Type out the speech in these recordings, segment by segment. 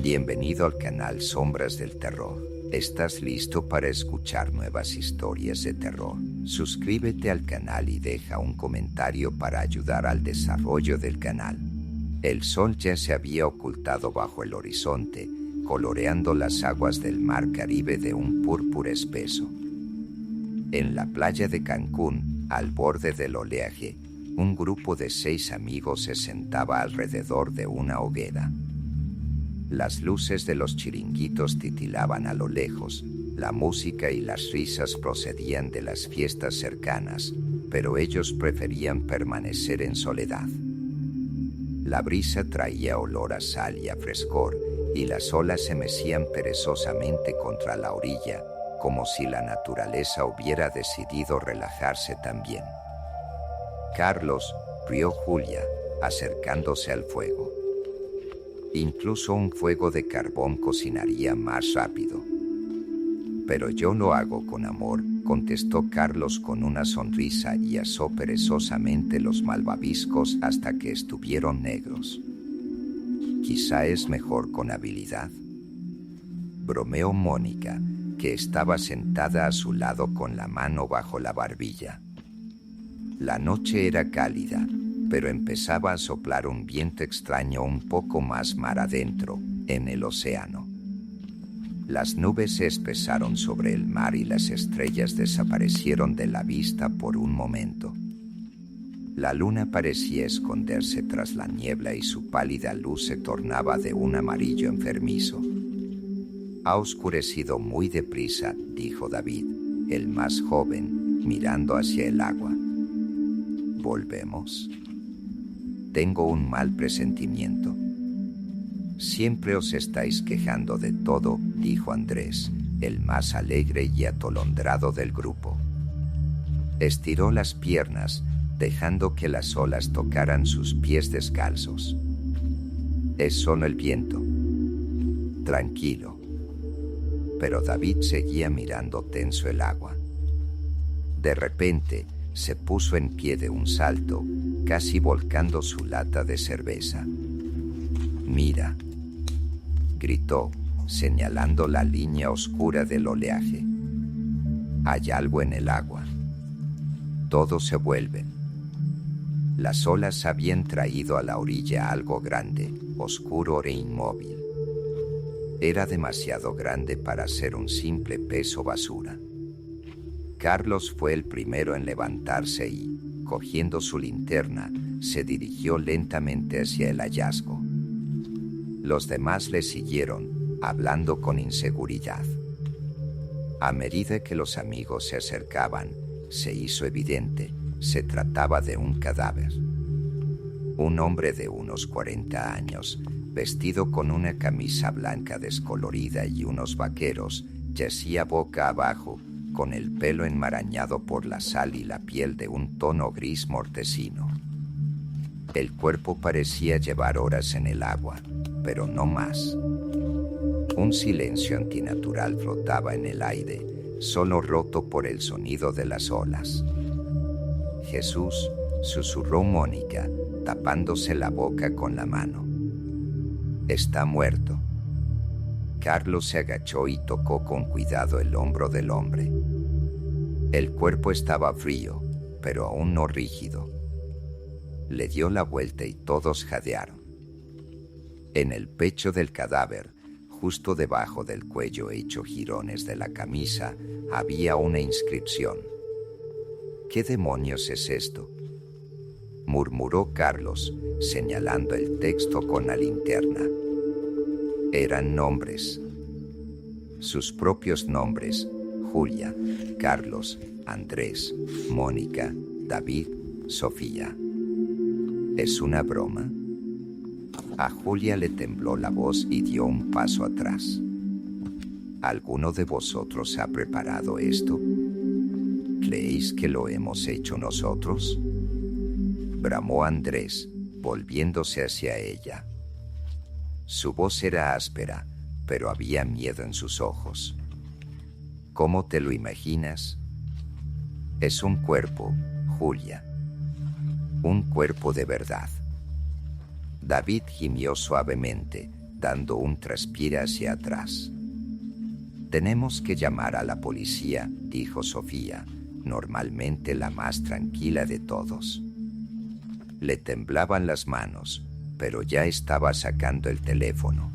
Bienvenido al canal Sombras del Terror. ¿Estás listo para escuchar nuevas historias de terror? Suscríbete al canal y deja un comentario para ayudar al desarrollo del canal. El sol ya se había ocultado bajo el horizonte, coloreando las aguas del mar Caribe de un púrpura espeso. En la playa de Cancún, al borde del oleaje, un grupo de 6 amigos se sentaba alrededor de una hoguera. Las luces de los chiringuitos titilaban a lo lejos, la música y las risas procedían de las fiestas cercanas, pero ellos preferían permanecer en soledad. La brisa traía olor a sal y a frescor, y las olas se mecían perezosamente contra la orilla, como si la naturaleza hubiera decidido relajarse también. Carlos, rió Julia, acercándose al fuego. Incluso un fuego de carbón cocinaría más rápido. Pero yo lo hago con amor, contestó Carlos con una sonrisa y asó perezosamente los malvaviscos hasta que estuvieron negros. Quizá es mejor con habilidad. Bromeó Mónica, que estaba sentada a su lado con la mano bajo la barbilla. La noche era cálida, pero empezaba a soplar un viento extraño un poco más mar adentro, en el océano. Las nubes se espesaron sobre el mar y las estrellas desaparecieron de la vista por un momento. La luna parecía esconderse tras la niebla y su pálida luz se tornaba de un amarillo enfermizo. «Ha oscurecido muy deprisa», dijo David, el más joven, mirando hacia el agua. «¿Volvemos?» Tengo un mal presentimiento. Siempre os estáis quejando de todo, dijo Andrés, el más alegre y atolondrado del grupo. Estiró las piernas, dejando que las olas tocaran sus pies descalzos. Es solo el viento. Tranquilo. Pero David seguía mirando tenso el agua. De repente, se puso en pie de un salto, casi volcando su lata de cerveza. «Mira», gritó, señalando la línea oscura del oleaje. «Hay algo en el agua. Todos se vuelven». Las olas habían traído a la orilla algo grande, oscuro e inmóvil. Era demasiado grande para ser un simple peso basura. Carlos fue el primero en levantarse y, cogiendo su linterna, se dirigió lentamente hacia el hallazgo. Los demás le siguieron, hablando con inseguridad. A medida que los amigos se acercaban, se hizo evidente, se trataba de un cadáver. Un hombre de unos 40 años, vestido con una camisa blanca descolorida y unos vaqueros, yacía boca abajo, con el pelo enmarañado por la sal y la piel de un tono gris mortecino. El cuerpo parecía llevar horas en el agua, pero no más. Un silencio antinatural flotaba en el aire, solo roto por el sonido de las olas. «Jesús», susurró Mónica, tapándose la boca con la mano. «Está muerto». Carlos se agachó y tocó con cuidado el hombro del hombre. El cuerpo estaba frío, pero aún no rígido. Le dio la vuelta y todos jadearon. En el pecho del cadáver, justo debajo del cuello hecho jirones de la camisa, había una inscripción. «¿Qué demonios es esto?», murmuró Carlos, señalando el texto con la linterna. Eran nombres. Sus propios nombres: Julia, Carlos, Andrés, Mónica, David, Sofía. ¿Es una broma? A Julia le tembló la voz y dio un paso atrás. ¿Alguno de vosotros ha preparado esto? ¿Creéis que lo hemos hecho nosotros?, bramó Andrés, volviéndose hacia ella. Su voz era áspera, pero había miedo en sus ojos. ¿Cómo te lo imaginas? Es un cuerpo, Julia. Un cuerpo de verdad. David gimió suavemente, dando un traspié hacia atrás. «Tenemos que llamar a la policía», dijo Sofía, normalmente la más tranquila de todos. Le temblaban las manos, pero ya estaba sacando el teléfono.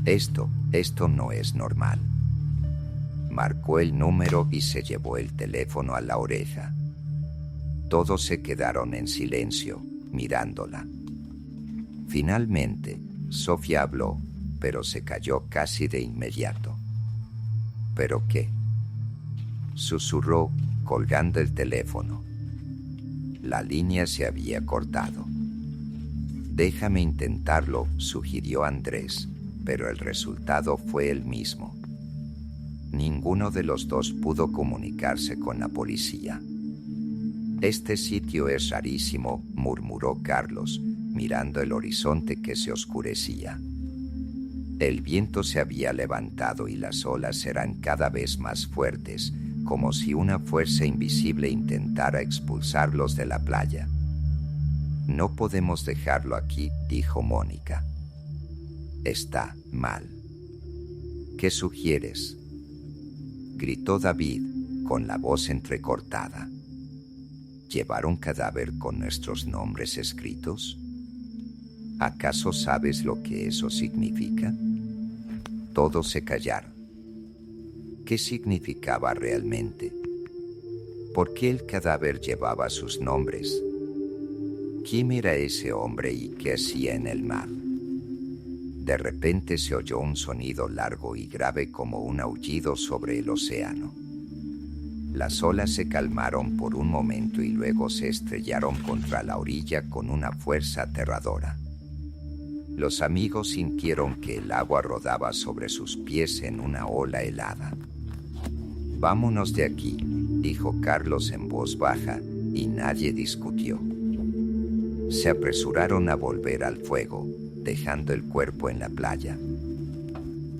Esto no es normal. Marcó el número y se llevó el teléfono a la oreja. Todos se quedaron en silencio, mirándola. Finalmente, Sofía habló, pero se calló casi de inmediato. ¿Pero qué?, susurró, colgando el teléfono. La línea se había cortado. «Déjame intentarlo», sugirió Andrés, pero el resultado fue el mismo. Ninguno de los dos pudo comunicarse con la policía. «Este sitio es rarísimo», murmuró Carlos, mirando el horizonte que se oscurecía. El viento se había levantado y las olas eran cada vez más fuertes, como si una fuerza invisible intentara expulsarlos de la playa. «No podemos dejarlo aquí», dijo Mónica. «Está mal». «¿Qué sugieres?», gritó David, con la voz entrecortada. «¿Llevar un cadáver con nuestros nombres escritos? ¿Acaso sabes lo que eso significa?». Todos se callaron. ¿Qué significaba realmente? ¿Por qué el cadáver llevaba sus nombres? ¿Quién era ese hombre y qué hacía en el mar? De repente se oyó un sonido largo y grave como un aullido sobre el océano. Las olas se calmaron por un momento y luego se estrellaron contra la orilla con una fuerza aterradora. Los amigos sintieron que el agua rodaba sobre sus pies en una ola helada. «Vámonos de aquí», dijo Carlos en voz baja, y nadie discutió. Se apresuraron a volver al fuego, dejando el cuerpo en la playa.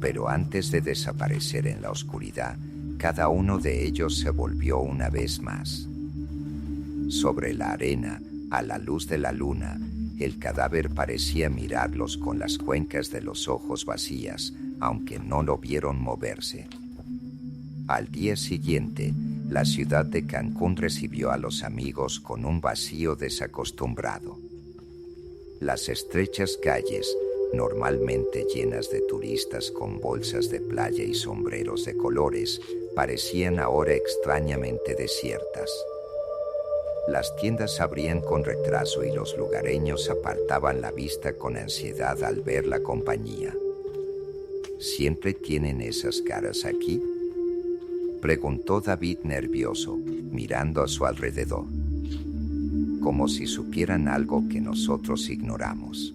Pero antes de desaparecer en la oscuridad, cada uno de ellos se volvió una vez más. Sobre la arena, a la luz de la luna, el cadáver parecía mirarlos con las cuencas de los ojos vacías, aunque no lo vieron moverse. Al día siguiente, la ciudad de Cancún recibió a los amigos con un vacío desacostumbrado. Las estrechas calles, normalmente llenas de turistas con bolsas de playa y sombreros de colores, parecían ahora extrañamente desiertas. Las tiendas abrían con retraso y los lugareños apartaban la vista con ansiedad al ver la compañía. «¿Siempre tienen esas caras aquí?», preguntó David nervioso, mirando a su alrededor. «Como si supieran algo que nosotros ignoramos».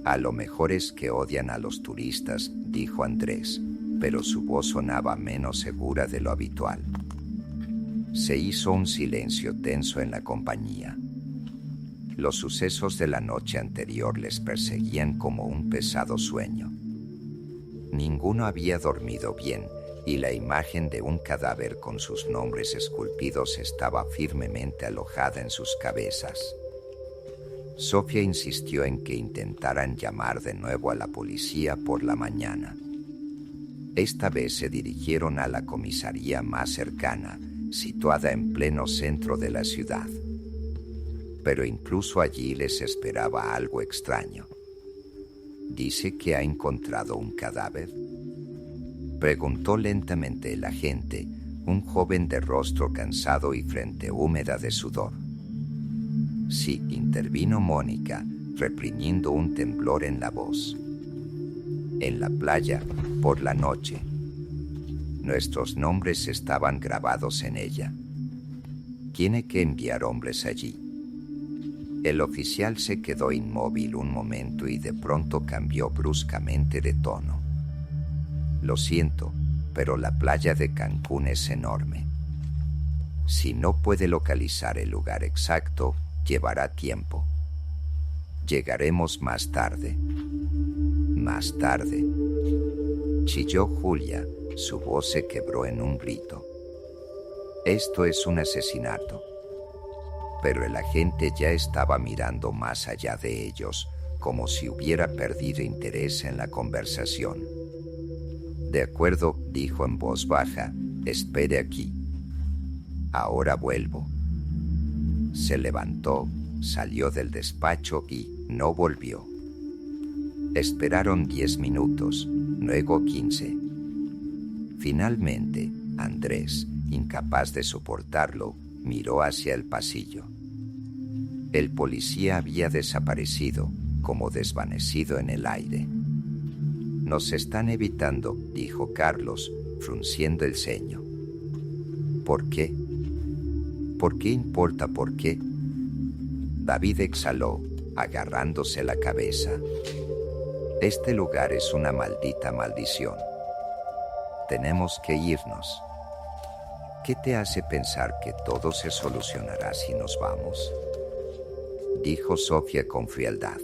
«A lo mejor es que odian a los turistas», dijo Andrés, pero su voz sonaba menos segura de lo habitual. Se hizo un silencio tenso en la compañía. Los sucesos de la noche anterior les perseguían como un pesado sueño. Ninguno había dormido bien, y la imagen de un cadáver con sus nombres esculpidos estaba firmemente alojada en sus cabezas. Sofía insistió en que intentaran llamar de nuevo a la policía por la mañana. Esta vez se dirigieron a la comisaría más cercana, situada en pleno centro de la ciudad. Pero incluso allí les esperaba algo extraño. «¿Dice que ha encontrado un cadáver?», preguntó lentamente el agente, un joven de rostro cansado y frente húmeda de sudor. «Sí», intervino Mónica, reprimiendo un temblor en la voz. «En la playa, por la noche. Nuestros nombres estaban grabados en ella. Tiene que enviar hombres allí». El oficial se quedó inmóvil un momento y de pronto cambió bruscamente de tono. «Lo siento, pero la playa de Cancún es enorme. Si no puede localizar el lugar exacto, llevará tiempo. Llegaremos más tarde». «Más tarde», chilló Julia, su voz se quebró en un grito. «Esto es un asesinato». Pero el agente ya estaba mirando más allá de ellos, como si hubiera perdido interés en la conversación. «De acuerdo», dijo en voz baja, «espere aquí. Ahora vuelvo». Se levantó, salió del despacho y no volvió. Esperaron 10 minutos, luego 15. Finalmente, Andrés, incapaz de soportarlo, miró hacia el pasillo. El policía había desaparecido, como desvanecido en el aire. «Nos están evitando», dijo Carlos, frunciendo el ceño. «¿Por qué? ¿Por qué importa por qué?». David exhaló, agarrándose la cabeza. «Este lugar es una maldita maldición. Tenemos que irnos». «¿Qué te hace pensar que todo se solucionará si nos vamos?», dijo Sofía con frialdad.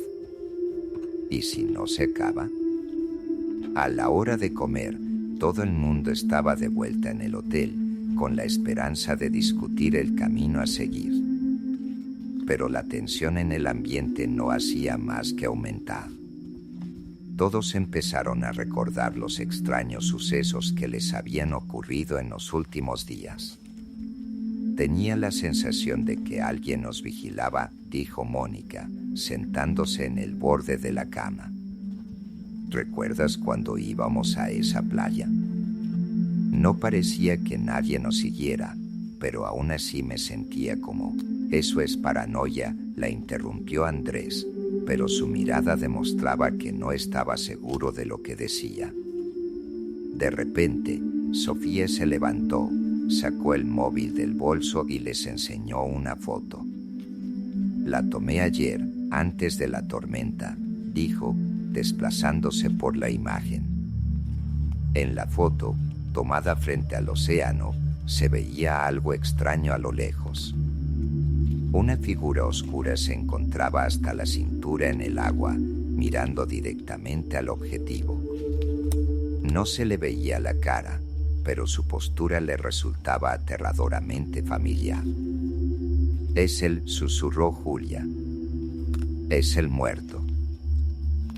«¿Y si no se acaba?». A la hora de comer, todo el mundo estaba de vuelta en el hotel, con la esperanza de discutir el camino a seguir. Pero la tensión en el ambiente no hacía más que aumentar. Todos empezaron a recordar los extraños sucesos que les habían ocurrido en los últimos días. «Tenía la sensación de que alguien nos vigilaba», dijo Mónica, sentándose en el borde de la cama. «¿Recuerdas cuando íbamos a esa playa? No parecía que nadie nos siguiera, pero aún así me sentía como...». «Eso es paranoia», la interrumpió Andrés, pero su mirada demostraba que no estaba seguro de lo que decía. De repente, Sofía se levantó, sacó el móvil del bolso y les enseñó una foto. «La tomé ayer, antes de la tormenta», dijo, desplazándose por la imagen. En la foto, tomada frente al océano, se veía algo extraño a lo lejos. Una figura oscura se encontraba hasta la cintura en el agua, mirando directamente al objetivo. No se le veía la cara, pero su postura le resultaba aterradoramente familiar. «Es él», susurró Julia. «Es el muerto».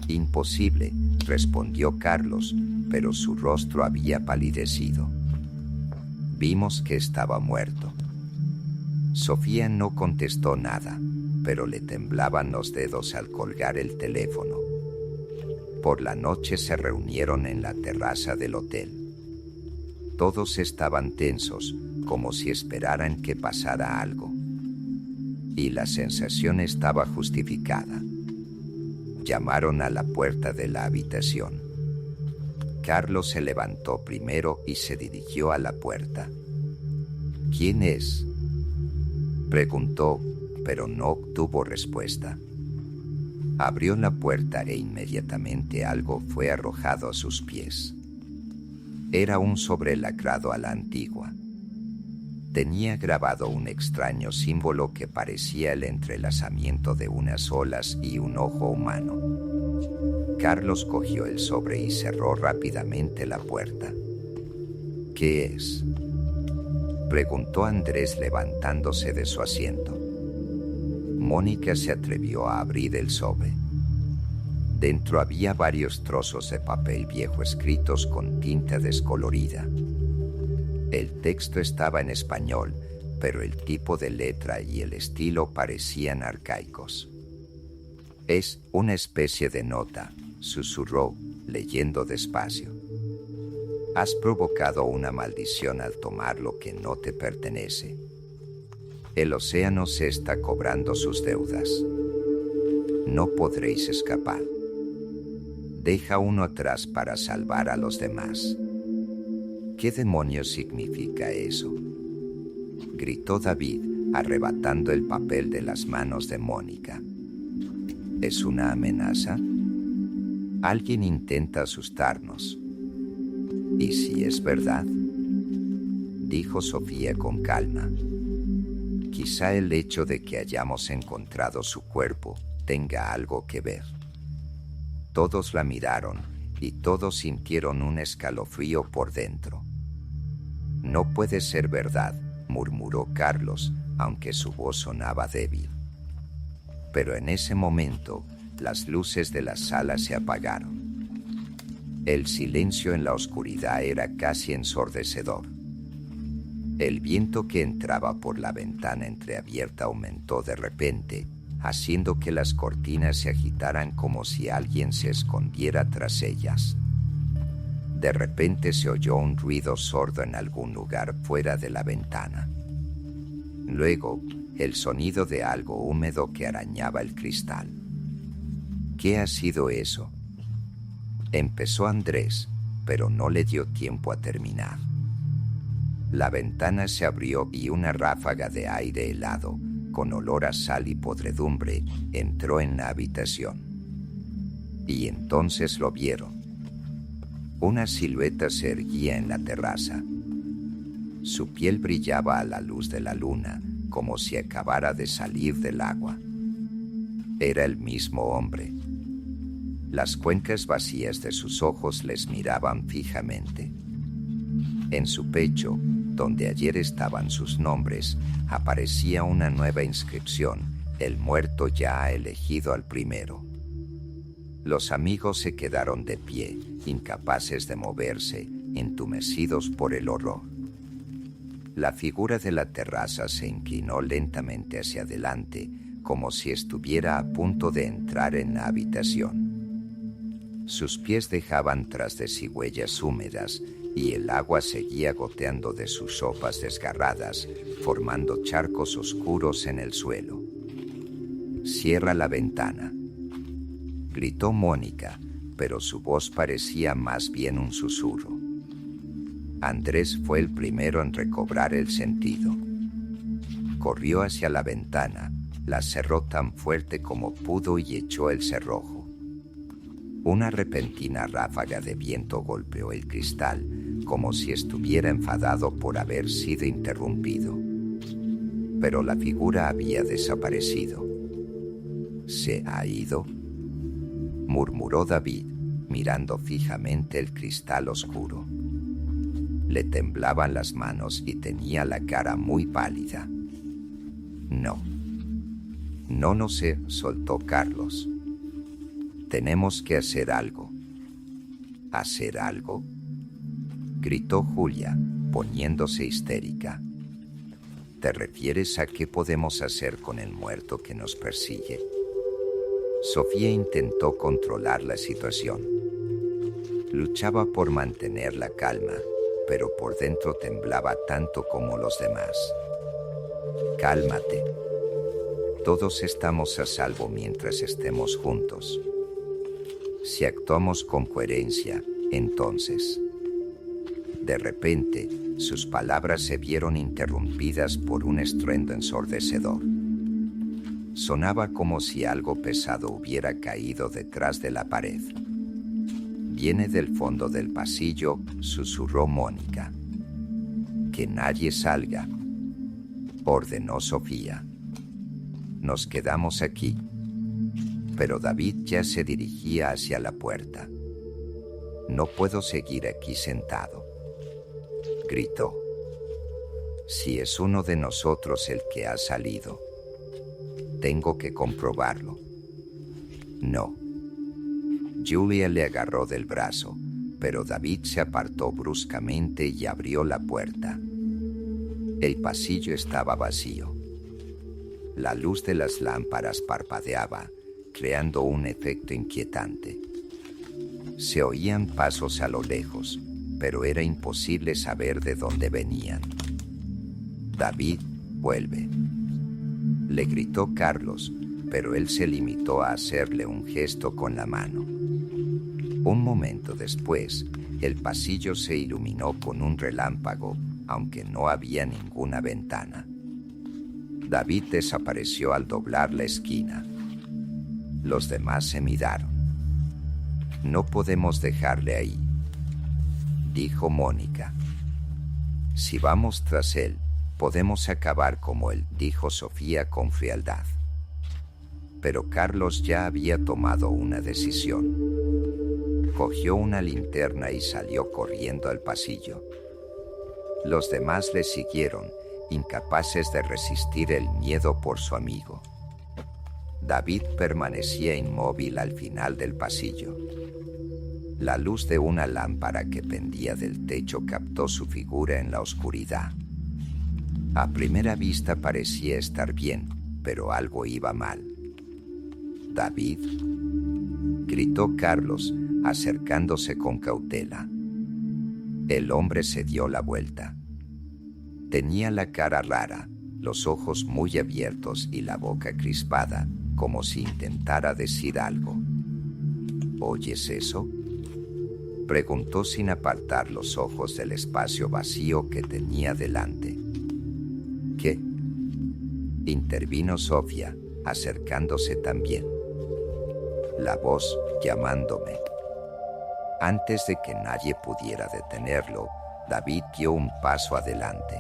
«Imposible», respondió Carlos, pero su rostro había palidecido. «Vimos que estaba muerto». Sofía no contestó nada, pero le temblaban los dedos al colgar el teléfono. Por la noche se reunieron en la terraza del hotel. Todos estaban tensos, como si esperaran que pasara algo. Y la sensación estaba justificada. Llamaron a la puerta de la habitación. Carlos se levantó primero y se dirigió a la puerta. «¿Quién es?», preguntó, pero no obtuvo respuesta. Abrió la puerta e inmediatamente algo fue arrojado a sus pies. Era un sobrelacrado a la antigua. Tenía grabado un extraño símbolo que parecía el entrelazamiento de unas olas y un ojo humano. Carlos cogió el sobre y cerró rápidamente la puerta. «¿Qué es?», preguntó Andrés levantándose de su asiento. Mónica se atrevió a abrir el sobre. Dentro había varios trozos de papel viejo escritos con tinta descolorida. El texto estaba en español, pero el tipo de letra y el estilo parecían arcaicos. «Es una especie de nota», susurró, leyendo despacio. «Has provocado una maldición al tomar lo que no te pertenece. El océano se está cobrando sus deudas. No podréis escapar. Deja uno atrás para salvar a los demás». «¿Qué demonios significa eso?», gritó David, arrebatando el papel de las manos de Mónica. «¿Es una amenaza? Alguien intenta asustarnos». «¿Y si es verdad?», dijo Sofía con calma. «Quizá el hecho de que hayamos encontrado su cuerpo tenga algo que ver». Todos la miraron y todos sintieron un escalofrío por dentro. «No puede ser verdad», murmuró Carlos, aunque su voz sonaba débil. Pero en ese momento, Las luces de la sala se apagaron. El silencio en la oscuridad era casi ensordecedor. El viento que entraba por la ventana entreabierta aumentó de repente, haciendo que las cortinas se agitaran como si alguien se escondiera tras ellas. De repente se oyó un ruido sordo en algún lugar fuera de la ventana. Luego, el sonido de algo húmedo que arañaba el cristal. ¿Qué ha sido eso? Empezó Andrés, pero no le dio tiempo a terminar. La ventana se abrió y una ráfaga de aire helado, con olor a sal y podredumbre, entró en la habitación. Y entonces lo vieron. Una silueta se erguía en la terraza. Su piel brillaba a la luz de la luna, como si acabara de salir del agua. Era el mismo hombre. Las cuencas vacías de sus ojos les miraban fijamente. En su pecho, donde ayer estaban sus nombres, aparecía una nueva inscripción: el muerto ya ha elegido al primero. Los amigos se quedaron de pie, incapaces de moverse, entumecidos por el horror. La figura de la terraza se inclinó lentamente hacia adelante, como si estuviera a punto de entrar en la habitación. Sus pies dejaban tras de sí huellas húmedas y el agua seguía goteando de sus sopas desgarradas, formando charcos oscuros en el suelo. «Cierra la ventana», gritó Mónica, pero su voz parecía más bien un susurro. Andrés fue el primero en recobrar el sentido. Corrió hacia la ventana, la cerró tan fuerte como pudo y echó el cerrojo. Una repentina ráfaga de viento golpeó el cristal, como si estuviera enfadado por haber sido interrumpido. Pero la figura había desaparecido. ¿Se ha ido?, murmuró David, mirando fijamente el cristal oscuro. Le temblaban las manos y tenía la cara muy pálida. No se soltó Carlos. Tenemos que hacer algo. ¿Hacer algo?, gritó Julia, poniéndose histérica. ¿Te refieres a qué podemos hacer con el muerto que nos persigue? Sofía intentó controlar la situación. Luchaba por mantener la calma, pero por dentro temblaba tanto como los demás. Cálmate. Todos estamos a salvo mientras estemos juntos. Si actuamos con coherencia, entonces... De repente, sus palabras se vieron interrumpidas por un estruendo ensordecedor. Sonaba como si algo pesado hubiera caído detrás de la pared. «Viene del fondo del pasillo», susurró Mónica. «Que nadie salga», ordenó Sofía. «Nos quedamos aquí». Pero David ya se dirigía hacia la puerta. «No puedo seguir aquí sentado», gritó. «Si es uno de nosotros el que ha salido, tengo que comprobarlo». «No». Julia le agarró del brazo, pero David se apartó bruscamente y abrió la puerta. El pasillo estaba vacío. La luz de las lámparas parpadeaba, creando un efecto inquietante. Se oían pasos a lo lejos, pero era imposible saber de dónde venían. «David, vuelve», le gritó Carlos, pero él se limitó a hacerle un gesto con la mano. Un momento después, el pasillo se iluminó con un relámpago, aunque no había ninguna ventana. David desapareció al doblar la esquina. Los demás se miraron. «No podemos dejarle ahí», dijo Mónica. «Si vamos tras él, podemos acabar como él», dijo Sofía con frialdad. Pero Carlos ya había tomado una decisión. Cogió una linterna y salió corriendo al pasillo. Los demás le siguieron, incapaces de resistir el miedo por su amigo. David permanecía inmóvil al final del pasillo. La luz de una lámpara que pendía del techo captó su figura en la oscuridad. A primera vista parecía estar bien, pero algo iba mal. «David», gritó Carlos, acercándose con cautela. El hombre se dio la vuelta. Tenía la cara rara, los ojos muy abiertos y la boca crispada, como si intentara decir algo. «¿Oyes eso?», preguntó sin apartar los ojos del espacio vacío que tenía delante. «¿Qué?», intervino Sofía, acercándose también. La voz llamándome. Antes de que nadie pudiera detenerlo, David dio un paso adelante.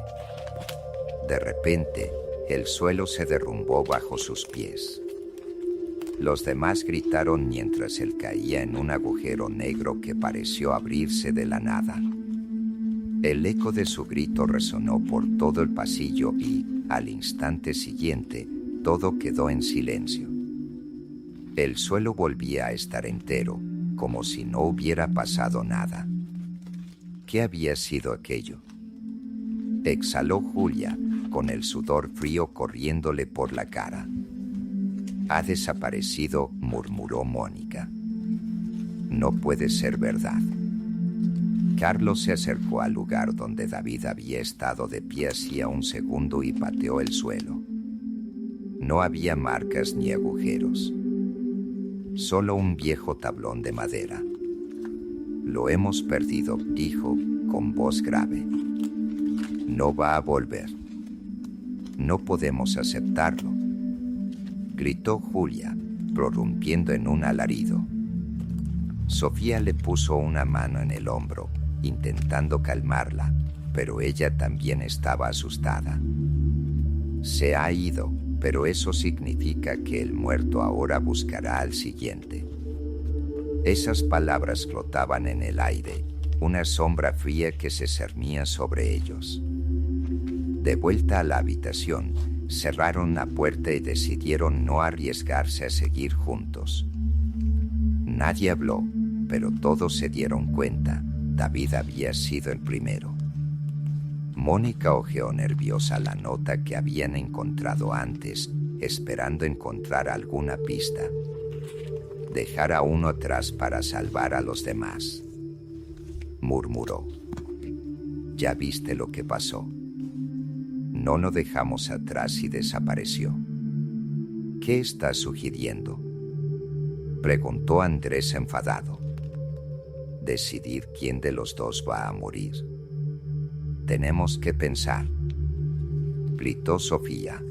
De repente, el suelo se derrumbó bajo sus pies. Los demás gritaron mientras él caía en un agujero negro que pareció abrirse de la nada. El eco de su grito resonó por todo el pasillo y, al instante siguiente, todo quedó en silencio. El suelo volvía a estar entero, como si no hubiera pasado nada. ¿Qué había sido aquello? Exhaló Julia, con el sudor frío corriéndole por la cara. «Ha desaparecido», murmuró Mónica. «No puede ser verdad». Carlos se acercó al lugar donde David había estado de pie hacía un segundo y pateó el suelo. No había marcas ni agujeros. Solo un viejo tablón de madera. «Lo hemos perdido», dijo, con voz grave. «No va a volver. No podemos aceptarlo», gritó Julia, prorrumpiendo en un alarido. Sofía le puso una mano en el hombro, intentando calmarla, pero ella también estaba asustada. «Se ha ido, pero eso significa que el muerto ahora buscará al siguiente». Esas palabras flotaban en el aire, una sombra fría que se cernía sobre ellos. De vuelta a la habitación, cerraron la puerta y decidieron no arriesgarse a seguir juntos. Nadie habló, pero todos se dieron cuenta. David había sido el primero. Mónica hojeó nerviosa la nota que habían encontrado antes, esperando encontrar alguna pista. «Dejar a uno atrás para salvar a los demás», murmuró. «Ya viste lo que pasó. No lo dejamos atrás y desapareció». «¿Qué estás sugiriendo?», preguntó Andrés enfadado. «Decidir quién de los dos va a morir. Tenemos que pensar», gritó Sofía.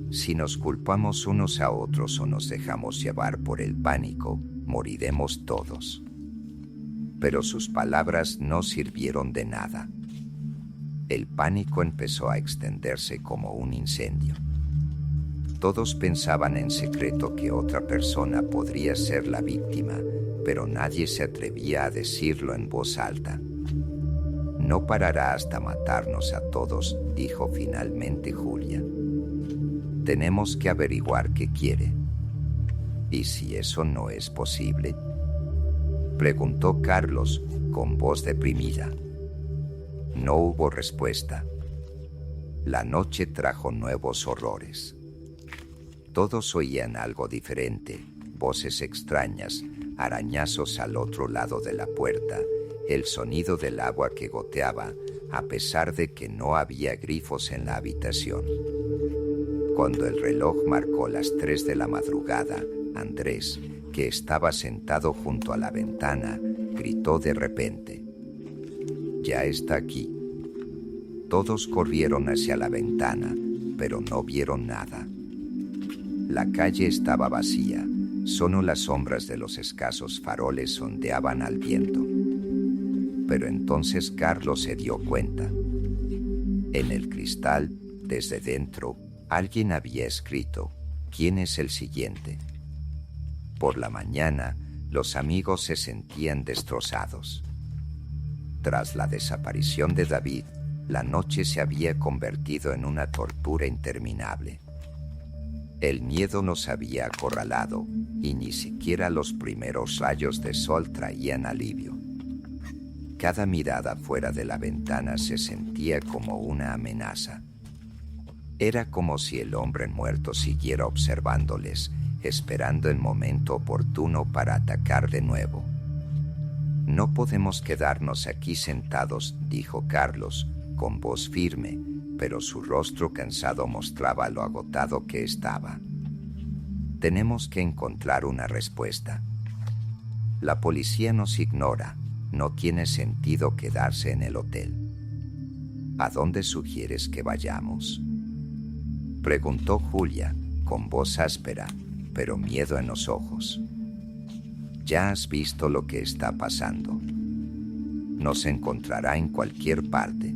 «Si nos culpamos unos a otros o nos dejamos llevar por el pánico, moriremos todos». Pero sus palabras no sirvieron de nada. El pánico empezó a extenderse como un incendio. Todos pensaban en secreto que otra persona podría ser la víctima, pero nadie se atrevía a decirlo en voz alta. «No parará hasta matarnos a todos», dijo finalmente Julia. «Tenemos que averiguar qué quiere». «¿Y si eso no es posible?», preguntó Carlos con voz deprimida. No hubo respuesta. La noche trajo nuevos horrores. Todos oían algo diferente, voces extrañas, arañazos al otro lado de la puerta, el sonido del agua que goteaba, a pesar de que no había grifos en la habitación. Cuando el reloj marcó las 3 de la madrugada, Andrés, que estaba sentado junto a la ventana, gritó de repente: «Ya está aquí». Todos corrieron hacia la ventana, pero no vieron nada. La calle estaba vacía, solo las sombras de los escasos faroles ondeaban al viento. Pero entonces Carlos se dio cuenta. En el cristal, desde dentro, alguien había escrito: «¿Quién es el siguiente?». Por la mañana, los amigos se sentían destrozados. Tras la desaparición de David, la noche se había convertido en una tortura interminable. El miedo nos había acorralado y ni siquiera los primeros rayos de sol traían alivio. Cada mirada fuera de la ventana se sentía como una amenaza. Era como si el hombre muerto siguiera observándoles, esperando el momento oportuno para atacar de nuevo. No podemos quedarnos aquí sentados, dijo Carlos, con voz firme, pero su rostro cansado mostraba lo agotado que estaba. Tenemos que encontrar una respuesta. La policía nos ignora. No tiene sentido quedarse en el hotel. ¿A dónde sugieres que vayamos?, preguntó Julia, con voz áspera, pero miedo en los ojos. Ya has visto lo que está pasando. Nos encontrará en cualquier parte.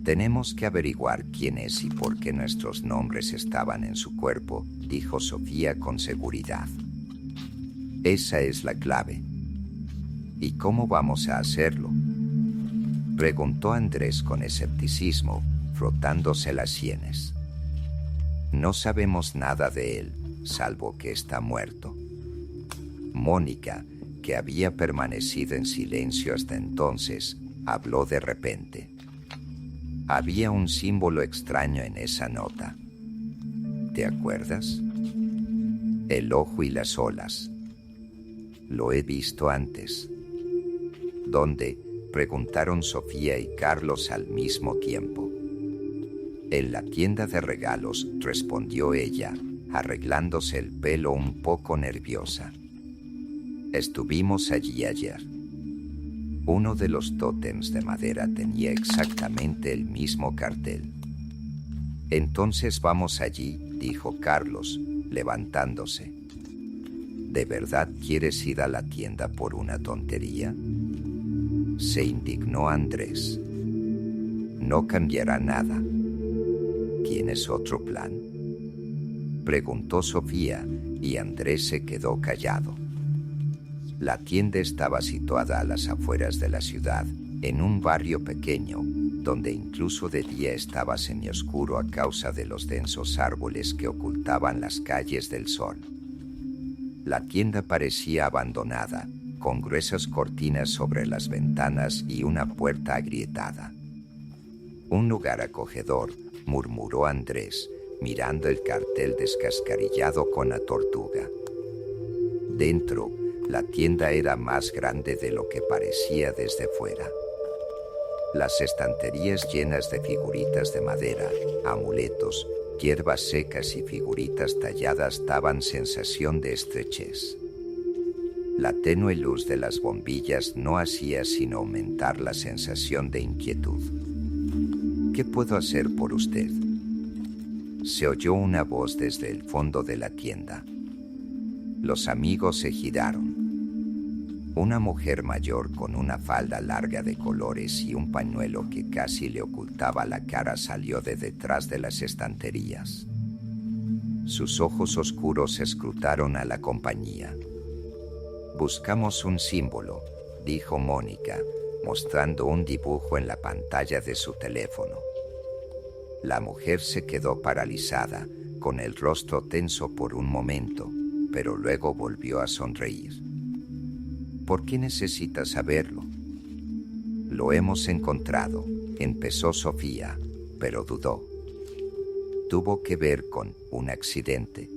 Tenemos que averiguar quién es y por qué nuestros nombres estaban en su cuerpo, dijo Sofía con seguridad. Esa es la clave. ¿Y cómo vamos a hacerlo?, preguntó Andrés con escepticismo, frotándose las sienes. No sabemos nada de él, salvo que está muerto. Mónica, que había permanecido en silencio hasta entonces, habló de repente. Había un símbolo extraño en esa nota. ¿Te acuerdas? El ojo y las olas. Lo he visto antes. ¿Dónde?, preguntaron Sofía y Carlos al mismo tiempo. En la tienda de regalos, respondió ella, arreglándose el pelo un poco nerviosa. Estuvimos allí ayer. Uno de los tótems de madera tenía exactamente el mismo cartel. Entonces vamos allí, dijo Carlos, levantándose. ¿De verdad quieres ir a la tienda por una tontería?, se indignó Andrés. No cambiará nada. ¿Tienes otro plan?, preguntó Sofía, y Andrés se quedó callado. La tienda estaba situada a las afueras de la ciudad, en un barrio pequeño, donde incluso de día estaba semioscuro a causa de los densos árboles que ocultaban las calles del sol. La tienda parecía abandonada, con gruesas cortinas sobre las ventanas y una puerta agrietada. Un lugar acogedor, murmuró Andrés, mirando el cartel descascarillado con la tortuga. Dentro, la tienda era más grande de lo que parecía desde fuera. Las estanterías llenas de figuritas de madera, amuletos, hierbas secas y figuritas talladas daban sensación de estrechez. La tenue luz de las bombillas no hacía sino aumentar la sensación de inquietud. ¿Qué puedo hacer por usted?, se oyó una voz desde el fondo de la tienda. Los amigos se giraron. Una mujer mayor con una falda larga de colores y un pañuelo que casi le ocultaba la cara salió de detrás de las estanterías. Sus ojos oscuros escrutaron a la compañía. Buscamos un símbolo, dijo Mónica, mostrando un dibujo en la pantalla de su teléfono. La mujer se quedó paralizada, con el rostro tenso por un momento, pero luego volvió a sonreír. ¿Por qué necesitas saberlo? Lo hemos encontrado, empezó Sofía, pero dudó. Tuvo que ver con un accidente.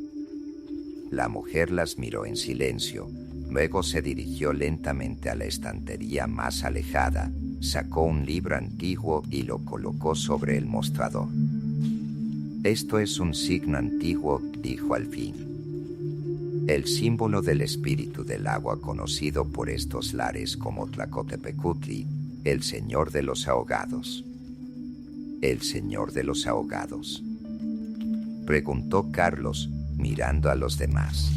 La mujer las miró en silencio, luego se dirigió lentamente a la estantería más alejada, sacó un libro antiguo y lo colocó sobre el mostrador. Esto es un signo antiguo, dijo al fin. El símbolo del espíritu del agua conocido por estos lares como Tlacotepecutli, el señor de los ahogados. ¿El señor de los ahogados?, preguntó Carlos, mirando a los demás.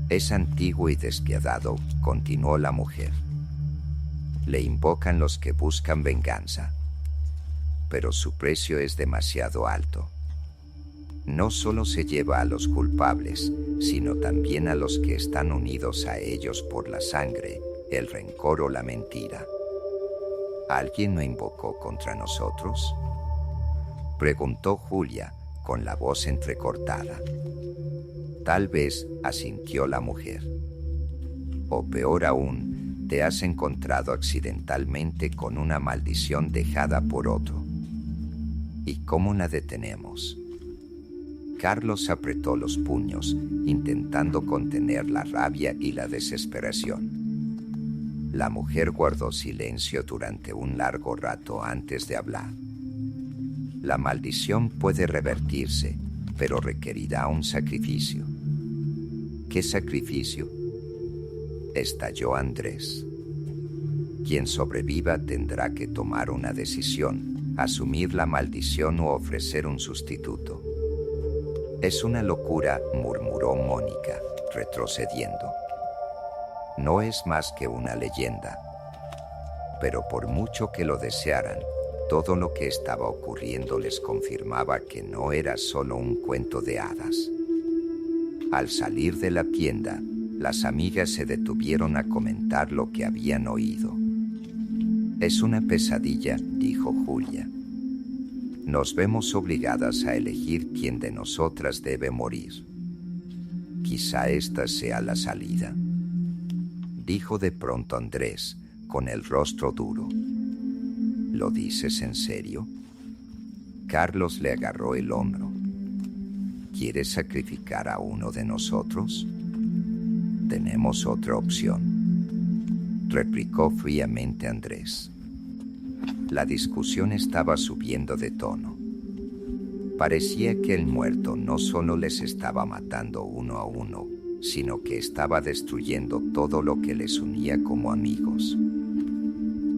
Es antiguo y despiadado, continuó la mujer. Le invocan los que buscan venganza, pero su precio es demasiado alto. No solo se lleva a los culpables, sino también a los que están unidos a ellos por la sangre, el rencor o la mentira. ¿Alguien lo invocó contra nosotros?, preguntó Julia, con la voz entrecortada. Tal vez, asintió la mujer. O peor aún, te has encontrado accidentalmente con una maldición dejada por otro. ¿Y cómo la detenemos? Carlos apretó los puños, intentando contener la rabia y la desesperación. La mujer guardó silencio durante un largo rato antes de hablar. La maldición puede revertirse, pero requerirá un sacrificio. ¿Qué sacrificio? Estalló Andrés. Quien sobreviva tendrá que tomar una decisión, asumir la maldición o ofrecer un sustituto. Es una locura, murmuró Mónica, retrocediendo. No es más que una leyenda. Pero por mucho que lo desearan, todo lo que estaba ocurriendo les confirmaba que no era solo un cuento de hadas. Al salir de la tienda, las amigas se detuvieron a comentar lo que habían oído. Es una pesadilla, dijo Julia. Nos vemos obligadas a elegir quién de nosotras debe morir. Quizá esta sea la salida, dijo de pronto Andrés, con el rostro duro. ¿Lo dices en serio? Carlos le agarró el hombro. ¿Quieres sacrificar a uno de nosotros? Tenemos otra opción, replicó fríamente Andrés. La discusión estaba subiendo de tono. Parecía que el muerto no solo les estaba matando uno a uno, sino que estaba destruyendo todo lo que les unía como amigos.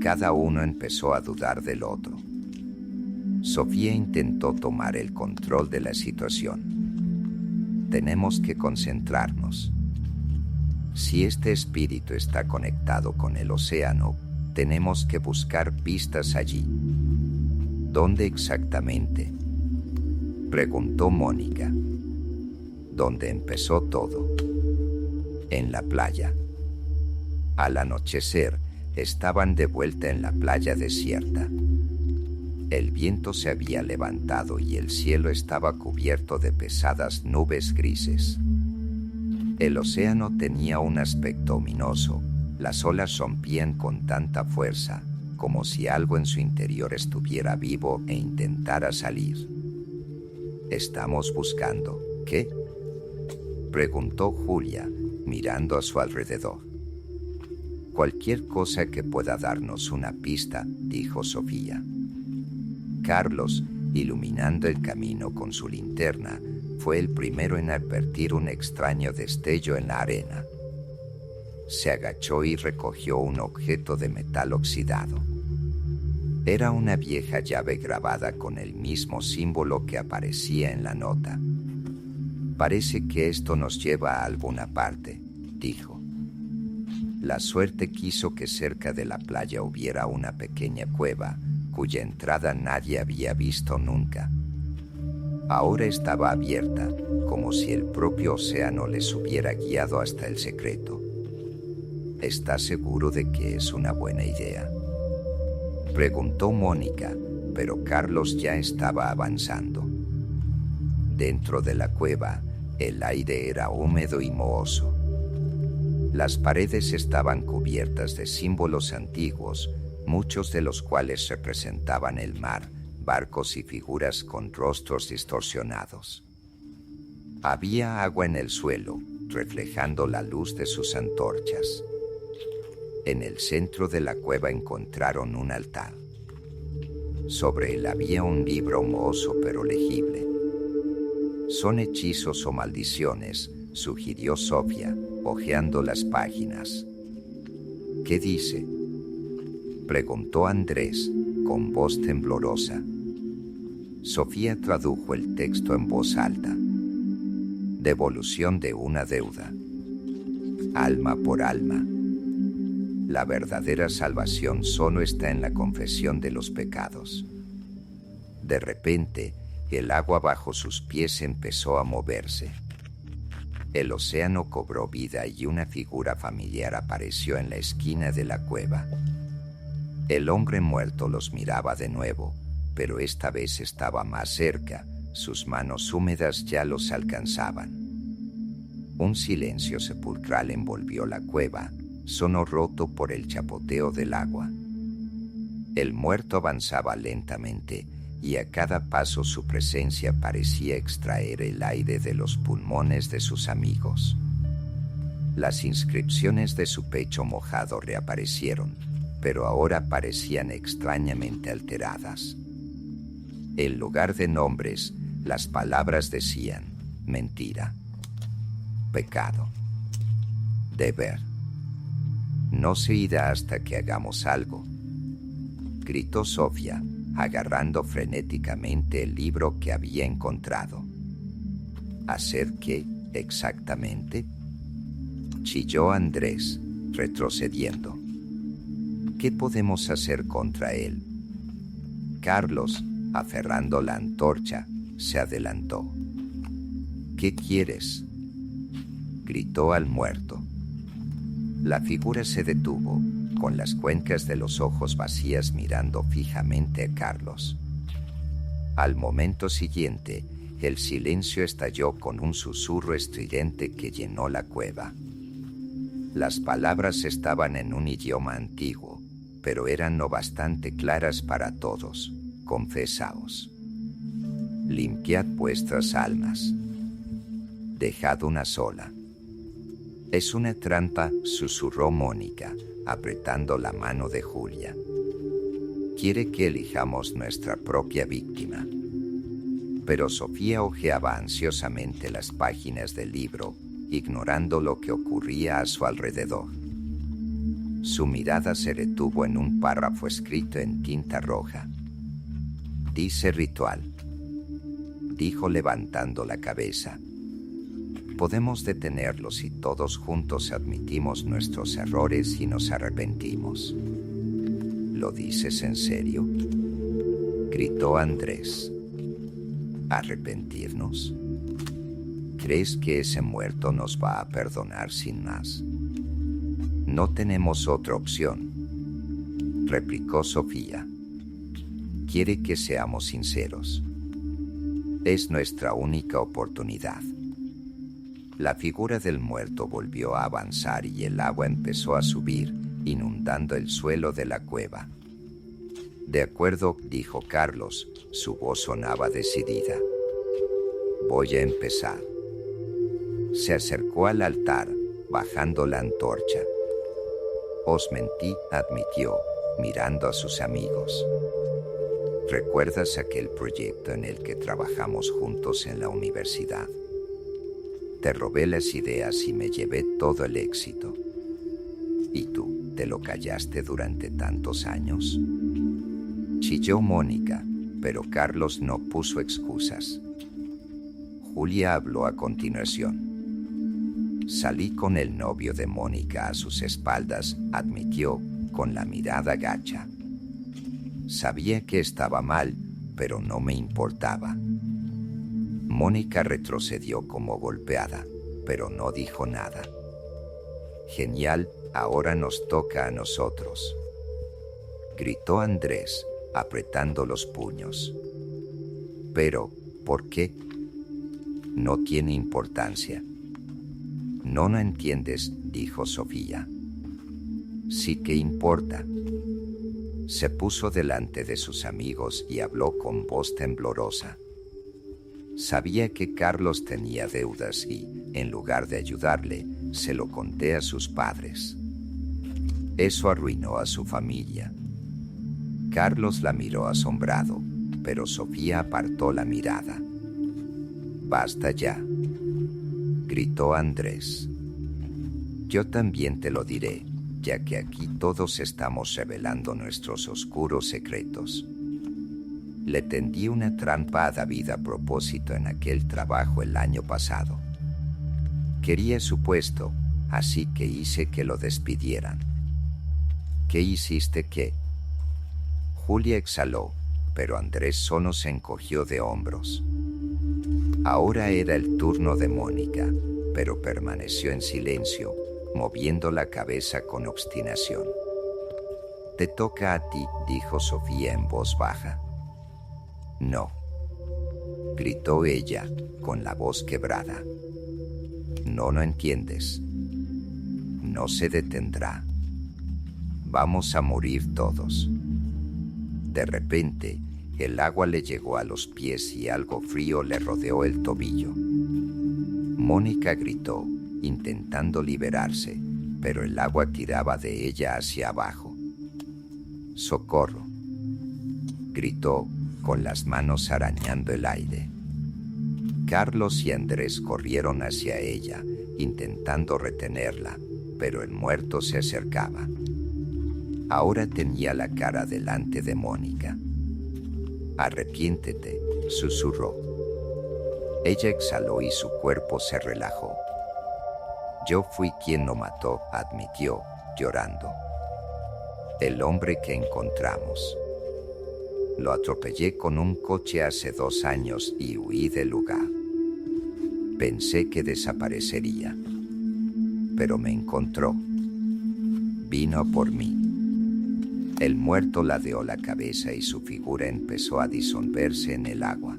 Cada uno empezó a dudar del otro. Sofía intentó tomar el control de la situación. Tenemos que concentrarnos. Si este espíritu está conectado con el océano, tenemos que buscar pistas allí. ¿Dónde exactamente?, preguntó Mónica. ¿Dónde empezó todo? En la playa. Al anochecer, estaban de vuelta en la playa desierta. El viento se había levantado y el cielo estaba cubierto de pesadas nubes grises. El océano tenía un aspecto ominoso. Las olas rompían con tanta fuerza, como si algo en su interior estuviera vivo e intentara salir. ¿Estamos buscando qué?, preguntó Julia, mirando a su alrededor. Cualquier cosa que pueda darnos una pista, dijo Sofía. Carlos, iluminando el camino con su linterna, fue el primero en advertir un extraño destello en la arena. Se agachó y recogió un objeto de metal oxidado. Era una vieja llave grabada con el mismo símbolo que aparecía en la nota. Parece que esto nos lleva a alguna parte, dijo. La suerte quiso que cerca de la playa hubiera una pequeña cueva, cuya entrada nadie había visto nunca. Ahora estaba abierta, como si el propio océano les hubiera guiado hasta el secreto. ¿Estás seguro de que es una buena idea?, preguntó Mónica, pero Carlos ya estaba avanzando. Dentro de la cueva, el aire era húmedo y mohoso. Las paredes estaban cubiertas de símbolos antiguos, muchos de los cuales representaban el mar, barcos y figuras con rostros distorsionados. Había agua en el suelo, reflejando la luz de sus antorchas. En el centro de la cueva encontraron un altar. Sobre él había un libro mohoso pero legible. «Son hechizos o maldiciones», sugirió Sofía, hojeando las páginas. «¿Qué dice?», preguntó Andrés, con voz temblorosa. Sofía tradujo el texto en voz alta. «Devolución de una deuda. Alma por alma. La verdadera salvación solo está en la confesión de los pecados». De repente, el agua bajo sus pies empezó a moverse. El océano cobró vida y una figura familiar apareció en la esquina de la cueva. El hombre muerto los miraba de nuevo, pero esta vez estaba más cerca, sus manos húmedas ya los alcanzaban. Un silencio sepulcral envolvió la cueva, sonó roto por el chapoteo del agua. El muerto avanzaba lentamente y a cada paso su presencia parecía extraer el aire de los pulmones de sus amigos. Las inscripciones de su pecho mojado reaparecieron, pero ahora parecían extrañamente alteradas. En lugar de nombres, las palabras decían mentira, pecado, deber. No se irá hasta que hagamos algo, gritó Sofía, agarrando frenéticamente el libro que había encontrado. ¿Hacer qué exactamente?, chilló Andrés, retrocediendo. ¿Qué podemos hacer contra él? Carlos, aferrando la antorcha, se adelantó. ¿Qué quieres?, gritó al muerto. La figura se detuvo, con las cuencas de los ojos vacías mirando fijamente a Carlos. Al momento siguiente, el silencio estalló con un susurro estridente que llenó la cueva. Las palabras estaban en un idioma antiguo, pero eran no bastante claras para todos. Confesaos. Limpiad vuestras almas. Dejad una sola. Es una trampa, susurró Mónica, apretando la mano de Julia. Quiere que elijamos nuestra propia víctima. Pero Sofía hojeaba ansiosamente las páginas del libro, ignorando lo que ocurría a su alrededor. Su mirada se retuvo en un párrafo escrito en tinta roja. Dice ritual, dijo levantando la cabeza. Podemos detenerlo si todos juntos admitimos nuestros errores y nos arrepentimos. ¿Lo dices en serio?, gritó Andrés. ¿Arrepentirnos? ¿Crees que ese muerto nos va a perdonar sin más? No tenemos otra opción, replicó Sofía. Quiere que seamos sinceros. Es nuestra única oportunidad. La figura del muerto volvió a avanzar y el agua empezó a subir, inundando el suelo de la cueva. De acuerdo, dijo Carlos, su voz sonaba decidida. Voy a empezar. Se acercó al altar, bajando la antorcha. Os mentí, admitió, mirando a sus amigos. ¿Recuerdas aquel proyecto en el que trabajamos juntos en la universidad? Te robé las ideas y me llevé todo el éxito. ¿Y tú, te lo callaste durante tantos años? Chilló Mónica, pero Carlos no puso excusas. Julia habló a continuación. Salí con el novio de Mónica a sus espaldas, admitió, con la mirada gacha. Sabía que estaba mal, pero no me importaba. Mónica retrocedió como golpeada, pero no dijo nada. Genial, ahora nos toca a nosotros, gritó Andrés, apretando los puños. Pero, ¿por qué? No tiene importancia. No entiendes, dijo Sofía. Sí que importa. Se puso delante de sus amigos y habló con voz temblorosa. Sabía que Carlos tenía deudas y, en lugar de ayudarle, se lo conté a sus padres. Eso arruinó a su familia. Carlos la miró asombrado, pero Sofía apartó la mirada. Basta ya, gritó Andrés. Yo también te lo diré, ya que aquí todos estamos revelando nuestros oscuros secretos. Le tendí una trampa a David a propósito en aquel trabajo el año pasado. Quería su puesto, así que hice que lo despidieran. ¿Qué hiciste qué? Julia exhaló, pero Andrés solo se encogió de hombros. Ahora era el turno de Mónica, pero permaneció en silencio, moviendo la cabeza con obstinación. Te toca a ti, dijo Sofía en voz baja. No. gritó ella, con la voz quebrada. No entiendes. No se detendrá. Vamos a morir todos. De repente, el agua le llegó a los pies y algo frío le rodeó el tobillo. Mónica gritó, intentando liberarse, pero el agua tiraba de ella hacia abajo. ¡Socorro!, gritó, con las manos arañando el aire. Carlos y Andrés corrieron hacia ella, intentando retenerla, pero el muerto se acercaba. Ahora tenía la cara delante de Mónica. «Arrepiéntete», susurró. Ella exhaló y su cuerpo se relajó. «Yo fui quien lo mató», admitió, llorando. «El hombre que encontramos. Lo atropellé con un coche hace 2 años y huí del lugar. Pensé que desaparecería, pero me encontró. Vino por mí». El muerto ladeó la cabeza y su figura empezó a disolverse en el agua.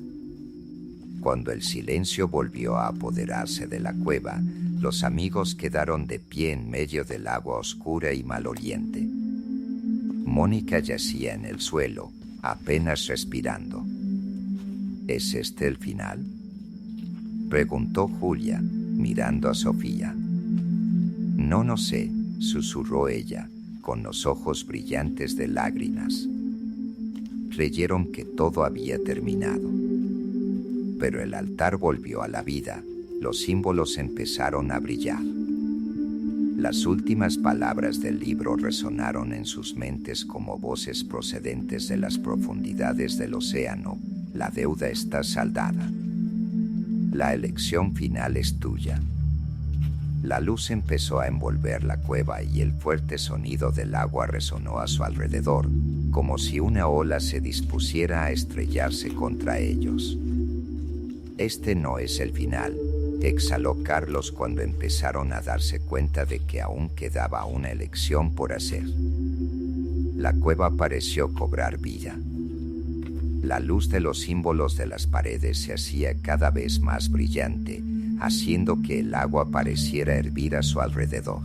Cuando el silencio volvió a apoderarse de la cueva, los amigos quedaron de pie en medio del agua oscura y maloliente. Mónica yacía en el suelo, apenas respirando. ¿Es este el final?, preguntó Julia, mirando a Sofía. No sé», susurró ella, con los ojos brillantes de lágrimas. Creyeron que todo había terminado. Pero el altar volvió a la vida, los símbolos empezaron a brillar. Las últimas palabras del libro resonaron en sus mentes como voces procedentes de las profundidades del océano. La deuda está saldada. La elección final es tuya. La luz empezó a envolver la cueva y el fuerte sonido del agua resonó a su alrededor, como si una ola se dispusiera a estrellarse contra ellos. «Este no es el final», exhaló Carlos cuando empezaron a darse cuenta de que aún quedaba una elección por hacer. La cueva pareció cobrar vida. La luz de los símbolos de las paredes se hacía cada vez más brillante, haciendo que el agua pareciera hervir a su alrededor.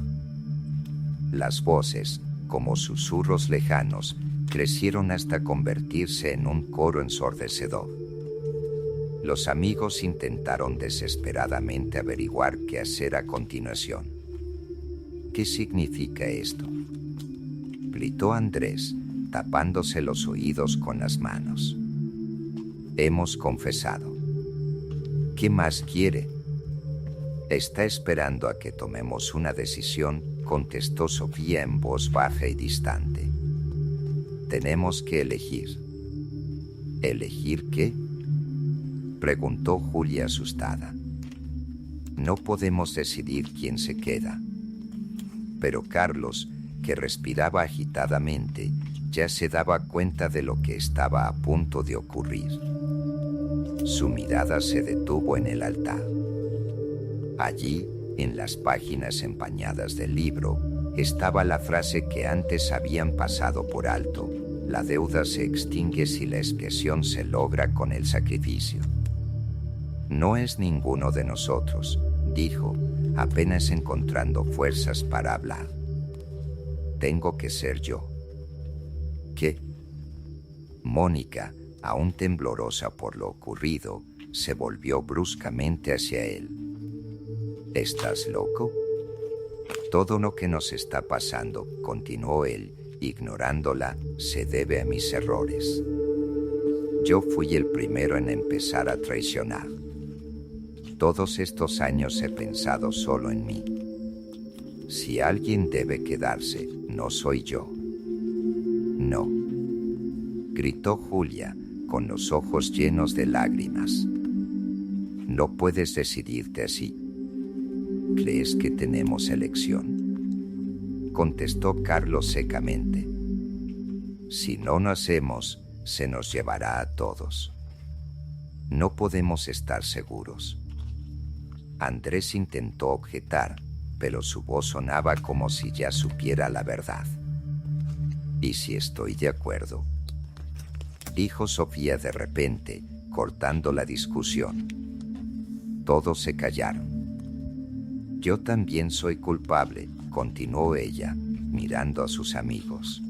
Las voces, como susurros lejanos, crecieron hasta convertirse en un coro ensordecedor. Los amigos intentaron desesperadamente averiguar qué hacer a continuación. «¿Qué significa esto?», gritó Andrés, tapándose los oídos con las manos. «Hemos confesado. ¿Qué más quiere?». «Está esperando a que tomemos una decisión», contestó Sofía en voz baja y distante. «Tenemos que elegir». «¿Elegir qué?», preguntó Julia asustada. «No podemos decidir quién se queda». Pero Carlos, que respiraba agitadamente, ya se daba cuenta de lo que estaba a punto de ocurrir. Su mirada se detuvo en el altar. Allí, en las páginas empañadas del libro, estaba la frase que antes habían pasado por alto: «La deuda se extingue si la expiación se logra con el sacrificio». «No es ninguno de nosotros», dijo, apenas encontrando fuerzas para hablar. «Tengo que ser yo». «¿Qué?». Mónica, aún temblorosa por lo ocurrido, se volvió bruscamente hacia él. «¿Estás loco?». «Todo lo que nos está pasando», continuó él, ignorándola, «se debe a mis errores. Yo fui el primero en empezar a traicionar. Todos estos años he pensado solo en mí. Si alguien debe quedarse, no soy yo». «No», gritó Julia, con los ojos llenos de lágrimas. «No puedes decidirte así. ¿Crees que tenemos elección?», contestó Carlos secamente. «Si no lo hacemos, se nos llevará a todos. No podemos estar seguros». Andrés intentó objetar, pero su voz sonaba como si ya supiera la verdad. «¿Y si estoy de acuerdo?», dijo Sofía de repente, cortando la discusión. Todos se callaron. Yo también soy culpable, continuó ella, mirando a sus amigos.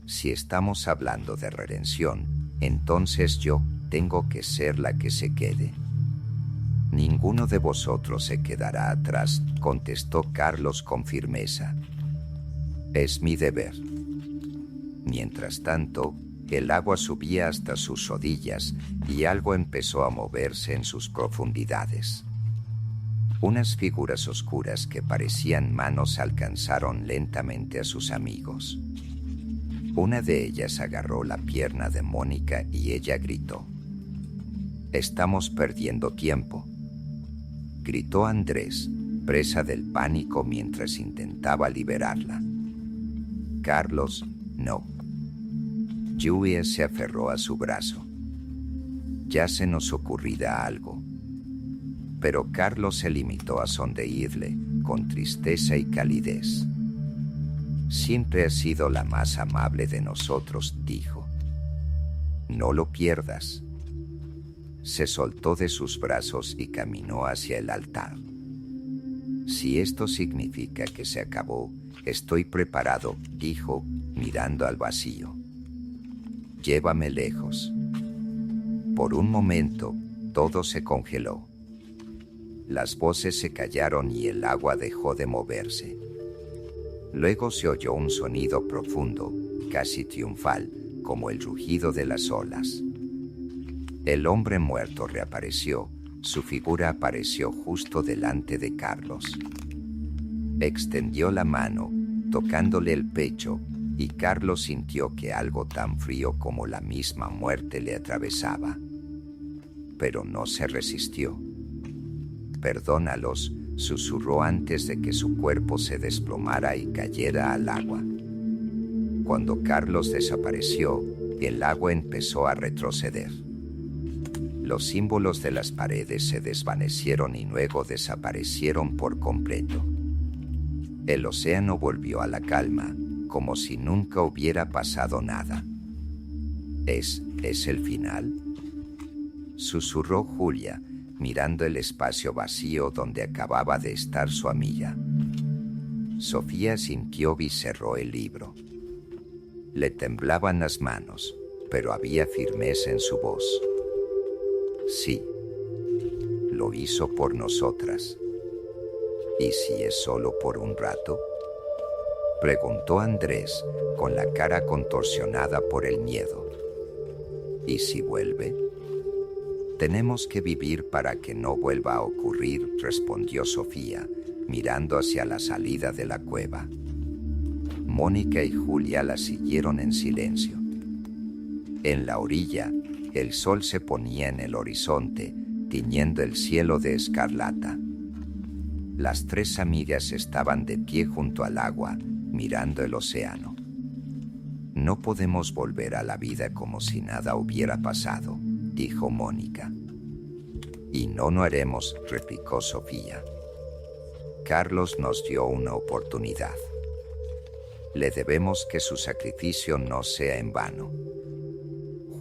Si estamos hablando de redención, entonces yo tengo que ser la que se quede. Ninguno de vosotros se quedará atrás, contestó Carlos con firmeza. Es mi deber. Mientras tanto, el agua subía hasta sus rodillas y algo empezó a moverse en sus profundidades. Unas figuras oscuras que parecían manos alcanzaron lentamente a sus amigos. Una de ellas agarró la pierna de Mónica y ella gritó: «Estamos perdiendo tiempo», gritó Andrés, presa del pánico mientras intentaba liberarla. Carlos, no. Lluvia se aferró a su brazo. Ya se nos ocurrirá algo. Pero Carlos se limitó a sonreírle con tristeza y calidez. Siempre has sido la más amable de nosotros, dijo. No lo pierdas. Se soltó de sus brazos y caminó hacia el altar. Si esto significa que se acabó, estoy preparado, dijo, mirando al vacío. Llévame lejos. Por un momento, todo se congeló. Las voces se callaron y el agua dejó de moverse. Luego se oyó un sonido profundo, casi triunfal, como el rugido de las olas. El hombre muerto reapareció. Su figura apareció justo delante de Carlos. Extendió la mano, tocándole el pecho, y Carlos sintió que algo tan frío como la misma muerte le atravesaba. Pero no se resistió. «Perdónalos», susurró antes de que su cuerpo se desplomara y cayera al agua. Cuando Carlos desapareció, el agua empezó a retroceder. Los símbolos de las paredes se desvanecieron y luego desaparecieron por completo. El océano volvió a la calma, como si nunca hubiera pasado nada. ¿Es el final?», susurró Julia, mirando el espacio vacío donde acababa de estar su amiga. Sofía sintió y cerró el libro. Le temblaban las manos, pero había firmeza en su voz. Sí, lo hizo por nosotras. ¿Y si es solo por un rato?, preguntó Andrés, con la cara contorsionada por el miedo. ¿Y si vuelve? Tenemos que vivir para que no vuelva a ocurrir, respondió Sofía, mirando hacia la salida de la cueva. Mónica y Julia la siguieron en silencio. En la orilla, el sol se ponía en el horizonte, tiñendo el cielo de escarlata. Las tres amigas estaban de pie junto al agua, mirando el océano. No podemos volver a la vida como si nada hubiera pasado, dijo Mónica. Y no lo haremos, replicó Sofía. Carlos nos dio una oportunidad. Le debemos que su sacrificio no sea en vano.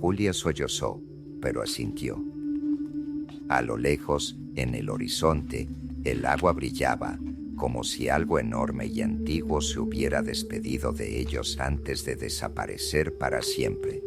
Julia sollozó, pero asintió. A lo lejos, en el horizonte, el agua brillaba, como si algo enorme y antiguo se hubiera despedido de ellos antes de desaparecer para siempre.